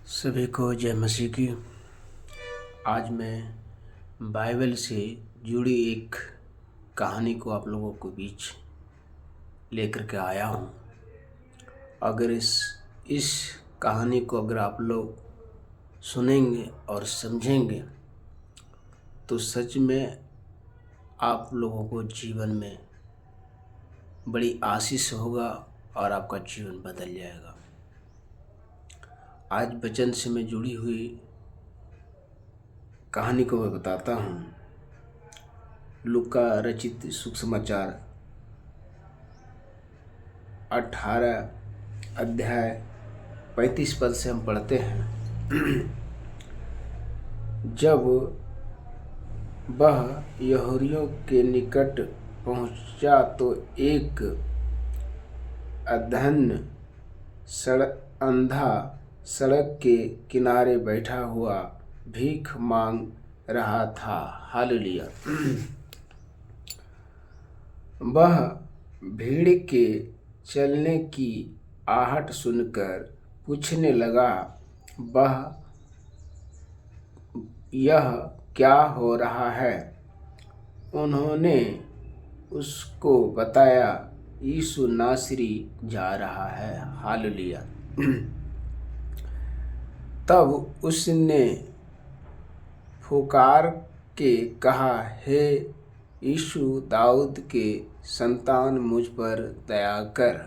सभी को जय मसीह की। आज मैं बाइबल से जुड़ी एक कहानी को आप लोगों के बीच लेकर के आया हूँ। अगर इस कहानी को अगर आप लोग सुनेंगे और समझेंगे तो सच में आप लोगों को जीवन में बड़ी आशीष होगा और आपका जीवन बदल जाएगा। आज वचन से मैं जुड़ी हुई कहानी को मैं बताता हूँ। लूका रचित सुसमाचार 18 अध्याय 35 पद से हम पढ़ते हैं। जब वह यहूदियों के निकट पहुंचा तो एक अंधा सड़क के किनारे बैठा हुआ भीख मांग रहा था। हालेलुया। वह भीड़ के चलने की आहट सुनकर पूछने लगा, यह क्या हो रहा है? उन्होंने उसको बताया, यीशु नासरी जा रहा है। हालेलुया। तब उसने पुकार के कहा, हे यीशु, दाऊद के संतान, मुझ पर दया कर।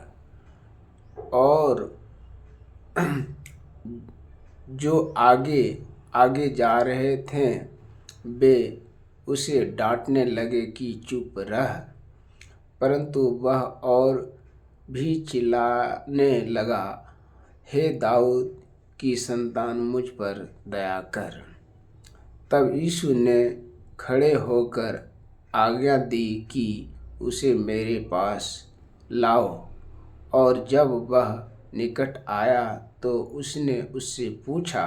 और जो आगे आगे जा रहे थे वे उसे डांटने लगे कि चुप रह, परंतु वह और भी चिल्लाने लगा, हे दाऊद की संतान, मुझ पर दया कर। तब यीशु ने खड़े होकर आज्ञा दी कि उसे मेरे पास लाओ। और जब वह निकट आया तो उसने उससे पूछा,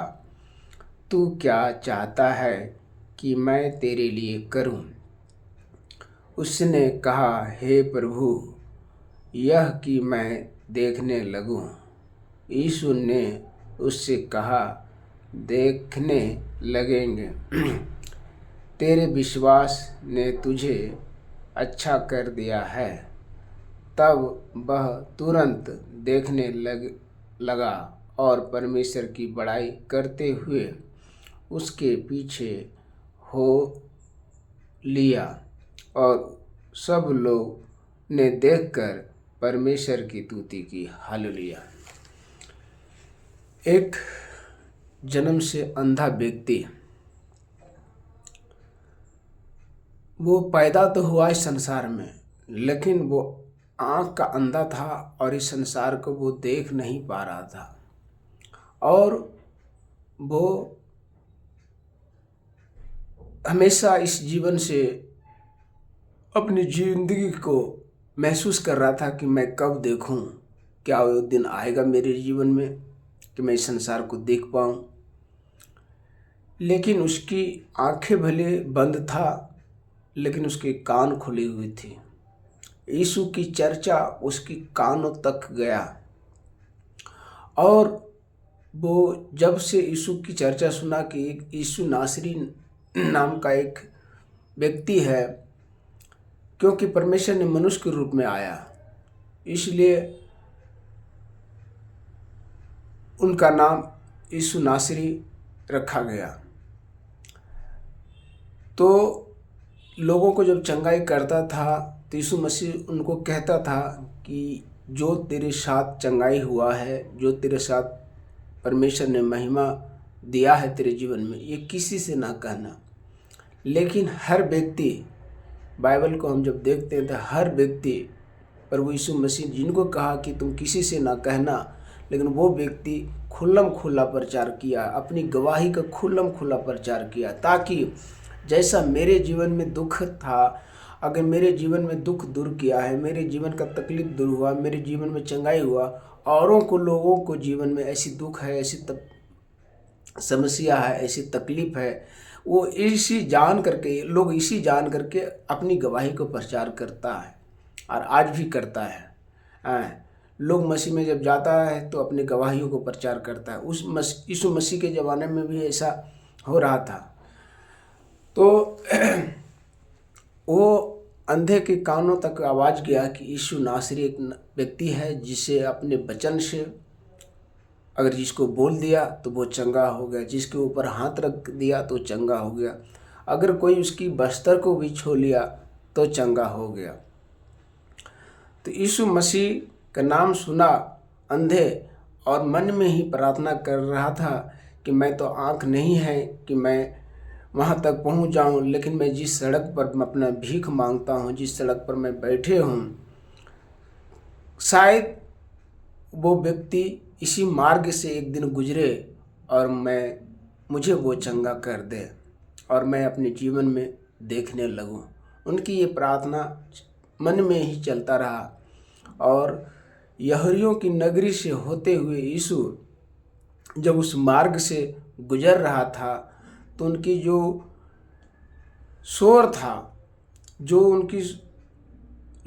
तू क्या चाहता है कि मैं तेरे लिए करूं? उसने कहा, हे प्रभु, यह कि मैं देखने लगूं। यीशु ने उससे कहा, देखने लगेंगे, तेरे विश्वास ने तुझे अच्छा कर दिया है। तब वह तुरंत देखने लगा और परमेश्वर की बड़ाई करते हुए उसके पीछे हो लिया। और सब लोग ने देखकर परमेश्वर की स्तुति की। हालेलुया। एक जन्म से अंधा व्यक्ति, वो पैदा तो हुआ इस संसार में, लेकिन वो आँख का अंधा था और इस संसार को वो देख नहीं पा रहा था। और वो हमेशा इस जीवन से अपनी जिंदगी को महसूस कर रहा था कि मैं कब देखूं, क्या वो दिन आएगा मेरे जीवन में कि मैं इस संसार को देख पाऊं। लेकिन उसकी आंखें भले बंद था, लेकिन उसके कान खुले हुए थे। यीशु की चर्चा उसकी कानों तक गया। और वो जब से यीशु की चर्चा सुना कि एक यीशु नासरी नाम का एक व्यक्ति है, क्योंकि परमेश्वर ने मनुष्य के रूप में आया, इसलिए उनका नाम यीशु नासरी रखा गया। तो लोगों को जब चंगाई करता था तो यीशु मसीह उनको कहता था कि जो तेरे साथ चंगाई हुआ है, जो तेरे साथ परमेश्वर ने महिमा दिया है तेरे जीवन में, ये किसी से ना कहना। लेकिन हर व्यक्ति, बाइबल को हम जब देखते हैं तो हर व्यक्ति प्रभु यीशु मसीह जिनको कहा कि तुम किसी से ना कहना, लेकिन वो व्यक्ति खुल्लम खुल्ला प्रचार किया, अपनी गवाही का खुल्लम खुल्ला प्रचार किया, ताकि जैसा मेरे जीवन में दुख था, अगर मेरे जीवन में दुख दूर किया है, मेरे जीवन का तकलीफ दूर हुआ, मेरे जीवन में चंगाई हुआ, औरों को, लोगों को जीवन में ऐसी दुख है, ऐसी समस्या है, ऐसी तकलीफ है, वो इसी जान करके अपनी गवाही को प्रचार करता है और आज भी करता है। लोग मसीह में जब जाता है तो अपनी गवाहियों को प्रचार करता है। यीशु मसीह के ज़माने में भी ऐसा हो रहा था। तो वो अंधे के कानों तक आवाज़ गया कि यीशु नासरी एक व्यक्ति है जिसे अपने वचन से अगर जिसको बोल दिया तो वो चंगा हो गया, जिसके ऊपर हाथ रख दिया तो चंगा हो गया, अगर कोई उसकी बस्तर को भी छू लिया तो चंगा हो गया। तो यीशु मसीह का नाम सुना अंधे और मन में ही प्रार्थना कर रहा था कि मैं तो आँख नहीं है कि मैं वहाँ तक पहुँच जाऊँ, लेकिन मैं जिस सड़क पर मैं अपना भीख मांगता हूँ, जिस सड़क पर मैं बैठे हूँ, शायद वो व्यक्ति इसी मार्ग से एक दिन गुजरे और मुझे वो चंगा कर दे और मैं अपने जीवन में देखने लगूं। उनकी ये प्रार्थना मन में ही चलता रहा। और यहूदियों की नगरी से होते हुए यीशु जब उस मार्ग से गुजर रहा था तो उनकी जो शोर था, जो उनकी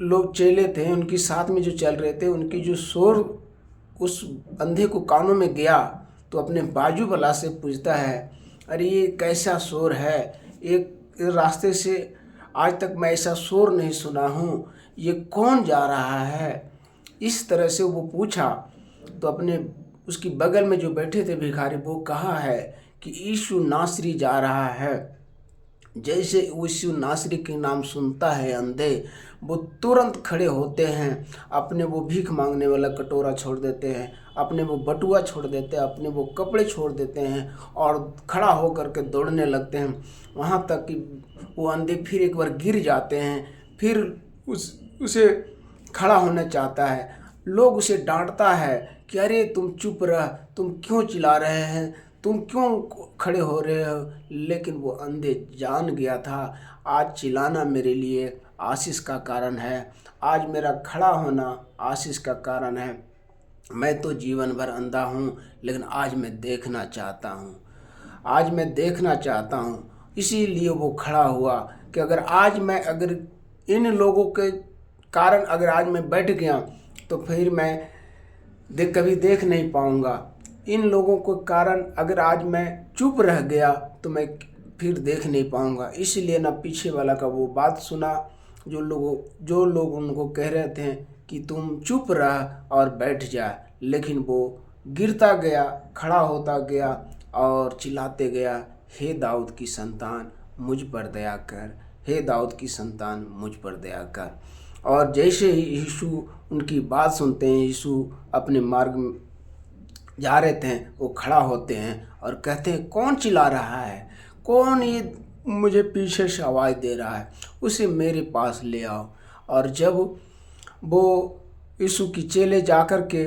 लोग चेले थे उनके साथ में जो चल रहे थे, उनकी जो शोर उस अंधे को कानों में गया तो अपने बाजू वाला से पूछता है, अरे ये कैसा शोर है, एक रास्ते से आज तक मैं ऐसा शोर नहीं सुना हूँ, ये कौन जा रहा है। इस तरह से वो पूछा तो अपने उसकी बगल में जो बैठे थे भिखारी, वो कहा है कि यीशु नासरी जा रहा है। जैसे यीशु नासरी के नाम सुनता है अंधे, वो तुरंत खड़े होते हैं, अपने वो भीख मांगने वाला कटोरा छोड़ देते हैं, अपने वो बटुआ छोड़ देते हैं, अपने वो कपड़े छोड़ देते हैं और खड़ा होकर के दौड़ने लगते हैं। वहाँ तक कि वो अंधे फिर एक बार गिर जाते हैं, फिर उसे खड़ा होना चाहता है। लोग उसे डांटता है कि अरे तुम चुप रह, तुम क्यों चिल्ला रहे हैं, तुम क्यों खड़े हो रहे हो। लेकिन वो अंधे जान गया था, आज चिल्लाना मेरे लिए आशीष का कारण है, आज मेरा खड़ा होना आशीष का कारण है। मैं तो जीवन भर अंधा हूँ, लेकिन आज मैं देखना चाहता हूँ, आज मैं देखना चाहता हूँ। इसीलिए वो खड़ा हुआ कि अगर इन लोगों के कारण अगर आज मैं बैठ गया तो फिर मैं कभी देख नहीं पाऊँगा। इन लोगों के कारण अगर आज मैं चुप रह गया तो मैं फिर देख नहीं पाऊँगा। इसलिए ना पीछे वाला का वो बात सुना, जो लोग उनको कह रहे थे कि तुम चुप रह और बैठ जा, लेकिन वो गिरता गया, खड़ा होता गया और चिल्लाते गया, हे दाऊद की संतान मुझ पर दया कर, हे दाऊद की संतान मुझ पर दया कर। और जैसे ही यीशु उनकी बात सुनते हैं, यीशु अपने मार्ग में जा रहे थे, वो खड़ा होते हैं और कहते हैं, कौन चिल्ला रहा है, कौन ये मुझे पीछे से आवाज़ दे रहा है, उसे मेरे पास ले आओ। और जब वो यीशु की चेले जाकर के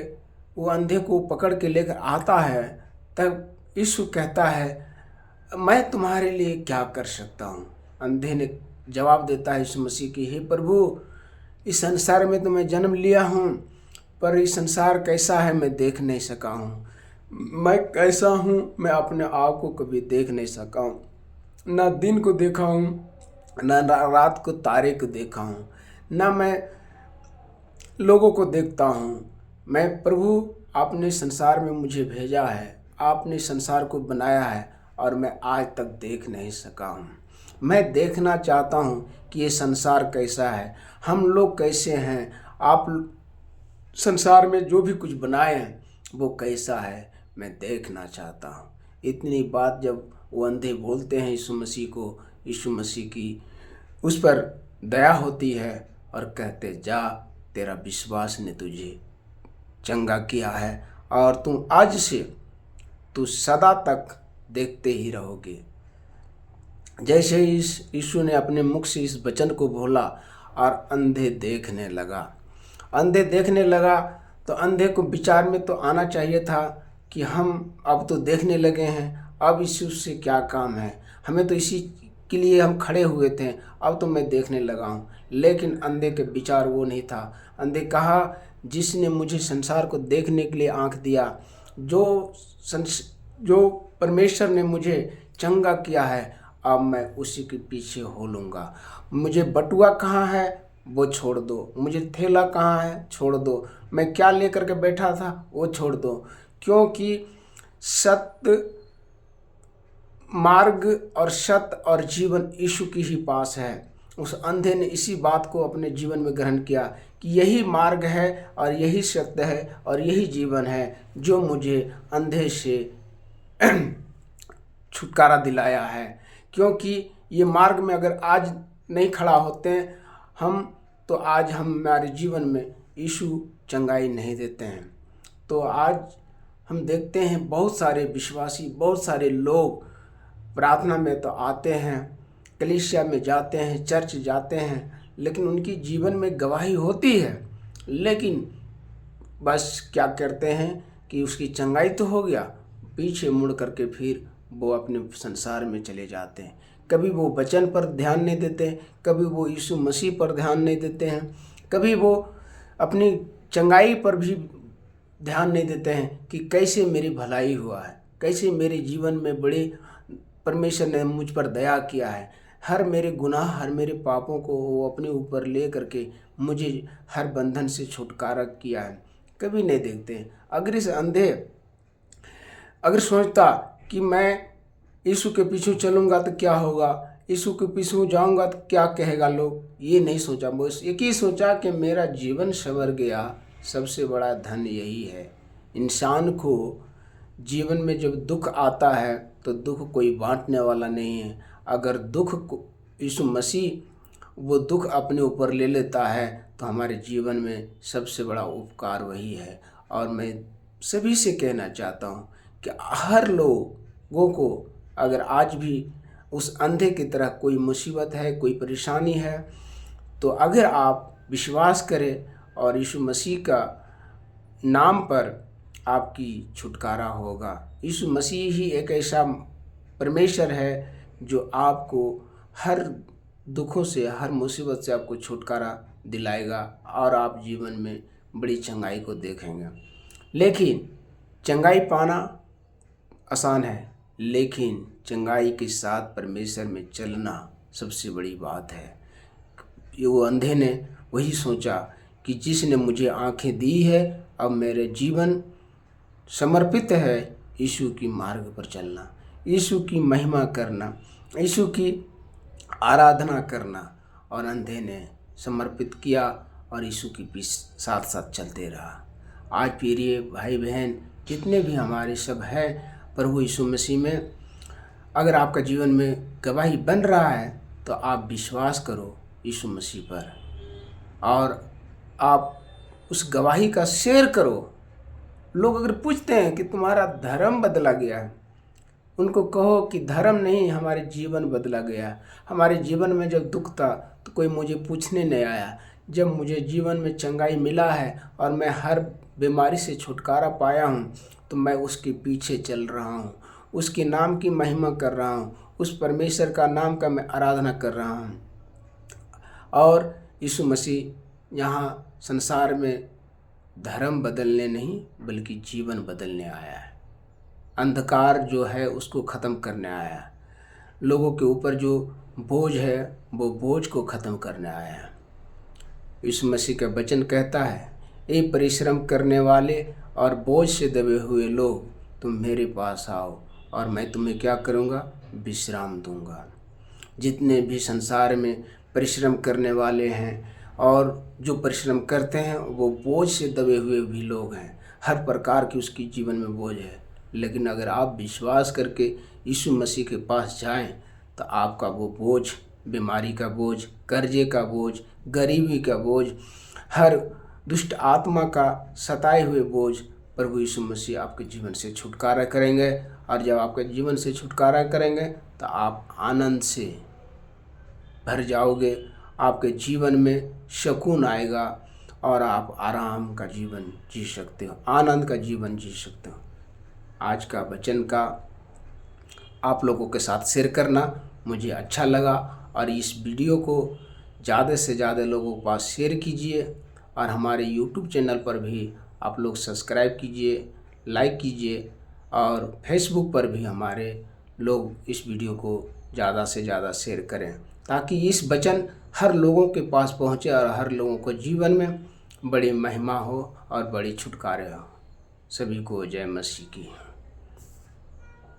वो अंधे को पकड़ के लेकर आता है, तब यीशु कहता है, मैं तुम्हारे लिए क्या कर सकता हूँ। अंधे ने जवाब देता है यीशु मसीह की, हे प्रभु, इस संसार में तो मैं जन्म लिया हूँ, पर इस संसार कैसा है मैं देख नहीं सका हूँ। मैं कैसा हूँ मैं अपने आप को कभी देख नहीं सका हूँ, ना दिन को देखा हूँ, ना रात को तारे को देखा हूँ, ना मैं लोगों को देखता हूँ। मैं प्रभु, आपने संसार में मुझे भेजा है, आपने संसार को बनाया है और मैं आज तक देख नहीं सका हूँ। मैं देखना चाहता हूँ कि ये संसार कैसा है, हम लोग कैसे हैं, आप संसार में जो भी कुछ बनाए हैं वो कैसा है, मैं देखना चाहता हूँ। इतनी बात जब वो अंधे बोलते हैं यीशु मसीह को, यीशु मसीह की उस पर दया होती है और कहते, जा, तेरा विश्वास ने तुझे चंगा किया है और तुम आज से तू सदा तक देखते ही रहोगे। जैसे ही यीशु ने अपने मुख से इस वचन को बोला और अंधे देखने लगा, तो अंधे को विचार में तो आना चाहिए था कि हम अब तो देखने लगे हैं, अब यीशु से क्या काम है, हमें तो इसी के लिए हम खड़े हुए थे, अब तो मैं देखने लगा हूँ। लेकिन अंधे के विचार वो नहीं था। अंधे कहा, जिसने मुझे संसार को देखने के लिए आँख दिया, जो परमेश्वर ने मुझे चंगा किया है, अब मैं उसी के पीछे हो लूँगा। मुझे बटुआ कहाँ है वो छोड़ दो, मुझे थैला कहाँ है छोड़ दो, मैं क्या लेकर के बैठा था वो छोड़ दो, क्योंकि सत्य मार्ग और सत्य और जीवन यीशु के ही पास है। उस अंधे ने इसी बात को अपने जीवन में ग्रहण किया कि यही मार्ग है और यही सत्य है और यही जीवन है जो मुझे अंधे से छुटकारा दिलाया है। क्योंकि ये मार्ग में अगर आज नहीं खड़ा होते हैं हम, तो आज हमारे जीवन में यीशु चंगाई नहीं देते हैं। तो आज हम देखते हैं बहुत सारे विश्वासी, बहुत सारे लोग प्रार्थना में तो आते हैं, कलीसिया में जाते हैं, चर्च जाते हैं, लेकिन उनकी जीवन में गवाही होती है, लेकिन बस क्या करते हैं कि उसकी चंगाई तो हो गया, पीछे मुड़ करके फिर वो अपने संसार में चले जाते हैं। कभी वो वचन पर ध्यान नहीं देते, कभी वो यीशु मसीह पर ध्यान नहीं देते हैं, कभी वो अपनी चंगाई पर भी ध्यान नहीं देते हैं कि कैसे मेरी भलाई हुआ है, कैसे मेरे जीवन में बड़े परमेश्वर ने मुझ पर दया किया है। हर मेरे गुनाह, हर मेरे पापों को वो अपने ऊपर ले करके मुझे हर बंधन से छुटकारा किया है, कभी नहीं देखते हैं। अगर इस अंधे अगर सोचता कि मैं यीशु के पीछे चलूँगा तो क्या होगा, यीशु के पीछे जाऊँगा तो क्या कहेगा लोग, ये नहीं सोचा। बस एक ही सोचा कि मेरा जीवन संवर गया, सबसे बड़ा धन यही है। इंसान को जीवन में जब दुख आता है तो दुख कोई बांटने वाला नहीं है। अगर दुख को यीशु मसीह वो दुख अपने ऊपर ले लेता है तो हमारे जीवन में सबसे बड़ा उपकार वही है। और मैं सभी से कहना चाहता हूँ कि हर लोगों को अगर आज भी उस अंधे की तरह कोई मुसीबत है, कोई परेशानी है, तो अगर आप विश्वास करें और यीशु मसीह का नाम पर आपकी छुटकारा होगा। यीशु मसीह ही एक ऐसा परमेश्वर है जो आपको हर दुखों से, हर मुसीबत से आपको छुटकारा दिलाएगा और आप जीवन में बड़ी चंगाई को देखेंगे। लेकिन चंगाई पाना आसान है, लेकिन चंगाई के साथ परमेश्वर में चलना सबसे बड़ी बात है। ये वो अंधे ने वही सोचा कि जिसने मुझे आंखें दी है, अब मेरे जीवन समर्पित है यीशु की मार्ग पर चलना, यीशु की महिमा करना, यीशु की आराधना करना। और अंधे ने समर्पित किया और यीशु के साथ साथ चलते रहा। आज प्रिय भाई बहन जितने भी हमारे सब हैं प्रभु यीशु मसीह में, अगर आपका जीवन में गवाही बन रहा है तो आप विश्वास करो यीशु मसीह पर और आप उस गवाही का शेयर करो। लोग अगर पूछते हैं कि तुम्हारा धर्म बदला गया है, उनको कहो कि धर्म नहीं, हमारे जीवन बदला गया। हमारे जीवन में जब दुख था तो कोई मुझे पूछने नहीं आया, जब मुझे जीवन में चंगाई मिला है और मैं हर बीमारी से छुटकारा पाया हूँ तो मैं उसके पीछे चल रहा हूँ, उसके नाम की महिमा कर रहा हूँ, उस परमेश्वर का नाम का मैं आराधना कर रहा हूँ। और यीशु मसीह यहाँ संसार में धर्म बदलने नहीं बल्कि जीवन बदलने आया है। अंधकार जो है उसको ख़त्म करने आया है। लोगों के ऊपर जो बोझ है वो बोझ को ख़त्म करने आया है। यीशु मसीह का वचन कहता है, ए परिश्रम करने वाले और बोझ से दबे हुए लोग, तुम मेरे पास आओ और मैं तुम्हें क्या करूँगा, विश्राम दूँगा। जितने भी संसार में परिश्रम करने वाले हैं और जो परिश्रम करते हैं वो बोझ से दबे हुए भी लोग हैं, हर प्रकार की उसकी जीवन में बोझ है। लेकिन अगर आप विश्वास करके यीशु मसीह के पास जाएं तो आपका वो बोझ, बीमारी का बोझ, कर्जे का बोझ, गरीबी का बोझ, हर दुष्ट आत्मा का सताए हुए बोझ प्रभु यीशु मसीह आपके जीवन से छुटकारा करेंगे। और जब आपके जीवन से छुटकारा करेंगे तो आप आनंद से भर जाओगे, आपके जीवन में सुकून आएगा और आप आराम का जीवन जी सकते हो, आनंद का जीवन जी सकते हो। आज का वचन का आप लोगों के साथ शेयर करना मुझे अच्छा लगा और इस वीडियो को ज़्यादा से ज़्यादा लोगों के पास शेयर कीजिए और हमारे YouTube चैनल पर भी आप लोग सब्सक्राइब कीजिए, लाइक कीजिए और फेसबुक पर भी हमारे लोग इस वीडियो को ज़्यादा से ज़्यादा शेयर करें ताकि इस वचन हर लोगों के पास पहुँचे और हर लोगों को जीवन में बड़ी महिमा हो और बड़ी छुटकारे हो। सभी को जय मसीह की।